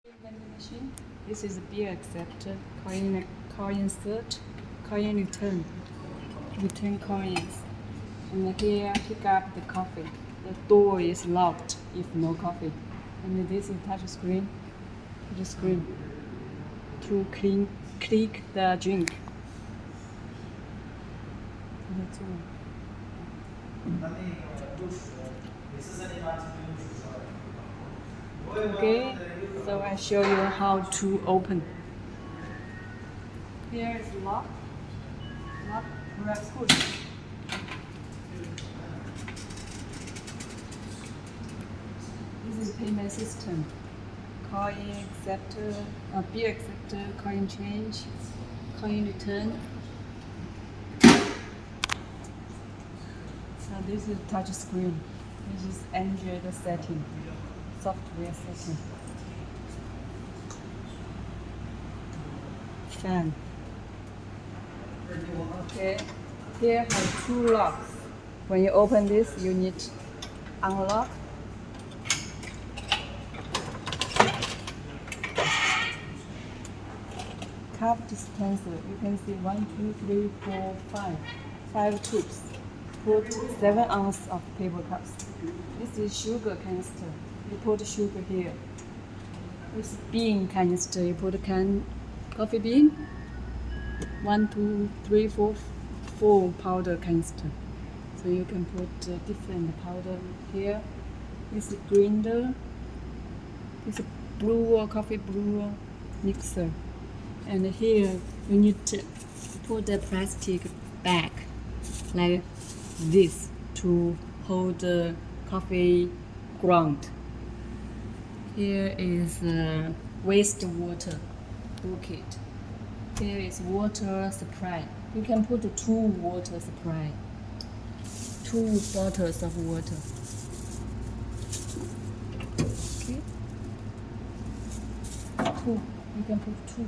Vending machine. This is a beer acceptor, coin insert, coin return coins. And here pick up the coffee. The door is locked if no coffee. And this is touch screen to click the drink. That's all. Okay, so I show you how to open. Here is lock, press push. This is payment system. Coin acceptor, beer acceptor, coin change, coin return. So this is touch screen. This is Android setting, software setting. Fan. Okay, here have two locks. When you open this, you need unlock. Cup dispenser. You can see 1, 2, 3, 4, 5. 5 tubes. Put 7 ounces of paper cups. This is sugar canister. You put sugar here. This is bean canister. You put coffee bean. 1, 2, 3, 4, 4 powder canister. So you can put different powder here. This is grinder. This is brewer, coffee brewer, mixer. And here you need to put the plastic bag like this to hold the coffee ground. Here is wastewater bucket. Here is water supply. You can put 2 water supply, 2 bottles of water. Okay, 2. You can put 2.